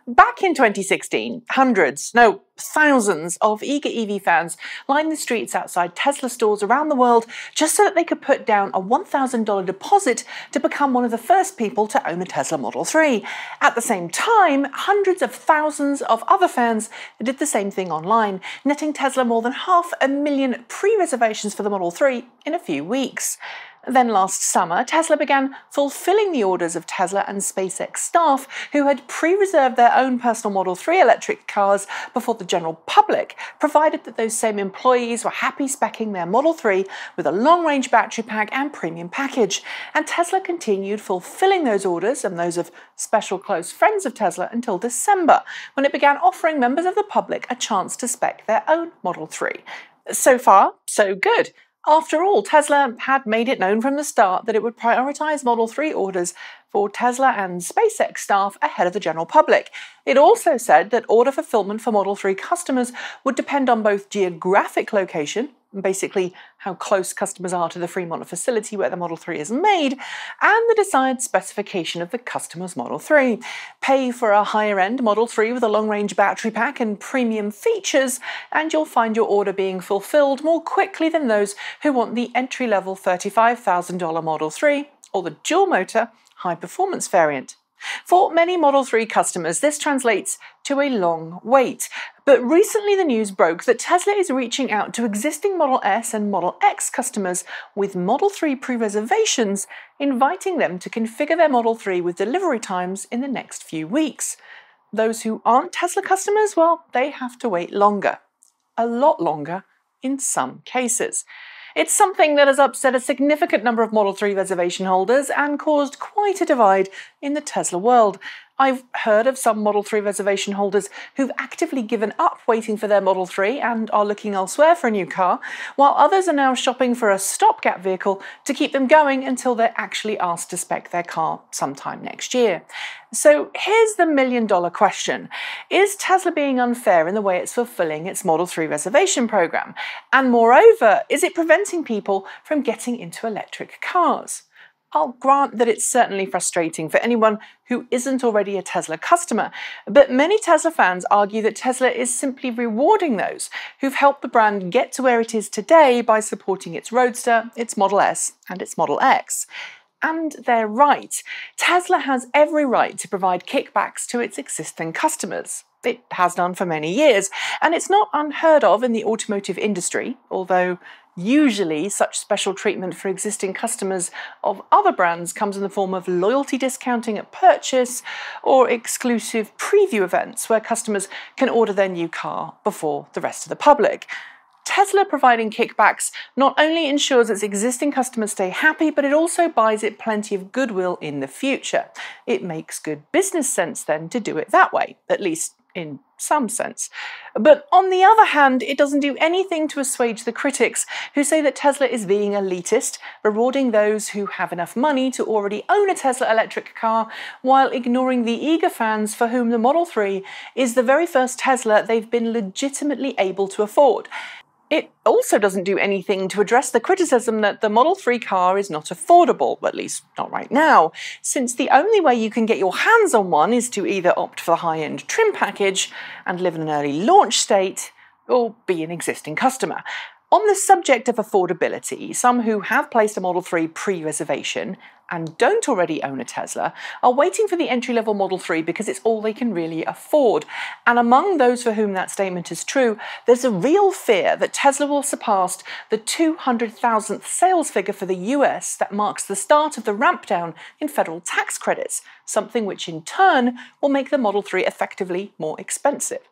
Back in 2016, hundreds, no, thousands of eager EV fans lined the streets outside Tesla stores around the world just so that they could put down a $1,000 deposit to become one of the first people to own a Tesla Model 3. At the same time, hundreds of thousands of other fans did the same thing online, netting Tesla more than 500,000 pre-reservations for the Model 3 in a few weeks. Then last summer, Tesla began fulfilling the orders of Tesla and SpaceX staff who had pre-reserved their own personal Model 3 electric cars before the general public, provided that those same employees were happy speccing their Model 3 with a long-range battery pack and premium package. And Tesla continued fulfilling those orders and those of special close friends of Tesla until December, when it began offering members of the public a chance to spec their own Model 3. So far, so good. After all, Tesla had made it known from the start that it would prioritise Model 3 orders for Tesla and SpaceX staff ahead of the general public. It also said that order fulfillment for Model 3 customers would depend on both geographic location, basically how close customers are to the Fremont facility where the Model 3 is made, and the desired specification of the customer's Model 3. Pay for a higher-end Model 3 with a long-range battery pack and premium features, and you'll find your order being fulfilled more quickly than those who want the entry-level $35,000 Model 3 or the dual-motor high-performance variant. For many Model 3 customers, this translates to a long wait. But recently the news broke that Tesla is reaching out to existing Model S and Model X customers with Model 3 pre-reservations, inviting them to configure their Model 3 with delivery times in the next few weeks. Those who aren't Tesla customers, well, they have to wait longer. A lot longer in some cases. It's something that has upset a significant number of Model 3 reservation holders and caused quite a divide in the Tesla world. I've heard of some Model 3 reservation holders who've actively given up waiting for their Model 3 and are looking elsewhere for a new car, while others are now shopping for a stopgap vehicle to keep them going until they're actually asked to spec their car sometime next year. So here's the million-dollar question. Is Tesla being unfair in the way it's fulfilling its Model 3 reservation program? And moreover, is it preventing people from getting into electric cars? I'll grant that it's certainly frustrating for anyone who isn't already a Tesla customer, but many Tesla fans argue that Tesla is simply rewarding those who've helped the brand get to where it is today by supporting its Roadster, its Model S, and its Model X. And they're right. Tesla has every right to provide kickbacks to its existing customers. It has done for many years, and it's not unheard of in the automotive industry, although usually such special treatment for existing customers of other brands comes in the form of loyalty discounting at purchase or exclusive preview events where customers can order their new car before the rest of the public. Tesla providing kickbacks not only ensures its existing customers stay happy, but it also buys it plenty of goodwill in the future. It makes good business sense then to do it that way, at least in some sense. But on the other hand, it doesn't do anything to assuage the critics who say that Tesla is being elitist, rewarding those who have enough money to already own a Tesla electric car, while ignoring the eager fans for whom the Model 3 is the very first Tesla they've been legitimately able to afford. It also doesn't do anything to address the criticism that the Model 3 car is not affordable, at least not right now, since the only way you can get your hands on one is to either opt for the high-end trim package and live in an early launch state, or be an existing customer. On the subject of affordability, some who have placed a Model 3 pre-reservation and don't already own a Tesla are waiting for the entry-level Model 3 because it's all they can really afford. And among those for whom that statement is true, there's a real fear that Tesla will surpass the 200,000th sales figure for the US that marks the start of the ramp down in federal tax credits, something which in turn will make the Model 3 effectively more expensive.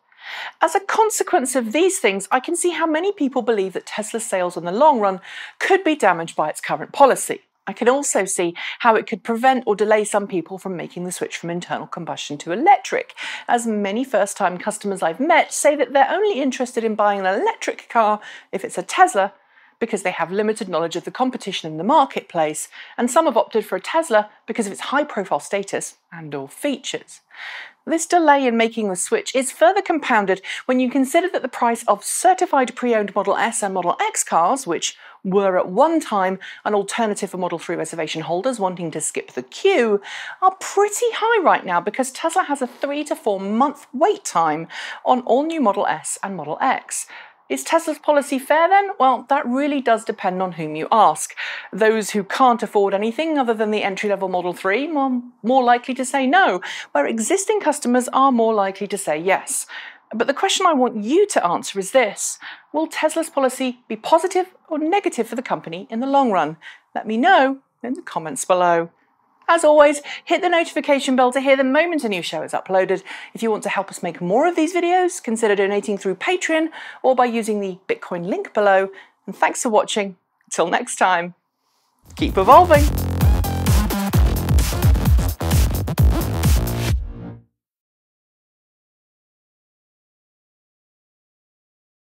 As a consequence of these things, I can see how many people believe that Tesla's sales in the long run could be damaged by its current policy. I can also see how it could prevent or delay some people from making the switch from internal combustion to electric, as many first-time customers I've met say that they're only interested in buying an electric car if it's a Tesla because they have limited knowledge of the competition in the marketplace, and some have opted for a Tesla because of its high-profile status and/or features. This delay in making the switch is further compounded when you consider that the price of certified pre-owned Model S and Model X cars, which were at one time an alternative for Model 3 reservation holders wanting to skip the queue, are pretty high right now because Tesla has a 3 to 4 month wait time on all new Model S and Model X. Is Tesla's policy fair then? Well, that really does depend on whom you ask. Those who can't afford anything other than the entry-level Model 3 are more likely to say no, where existing customers are more likely to say yes. But the question I want you to answer is this: will Tesla's policy be positive or negative for the company in the long run? Let me know in the comments below. As always, hit the notification bell to hear the moment a new show is uploaded. If you want to help us make more of these videos, consider donating through Patreon or by using the Bitcoin link below. And thanks for watching. Until next time, keep evolving.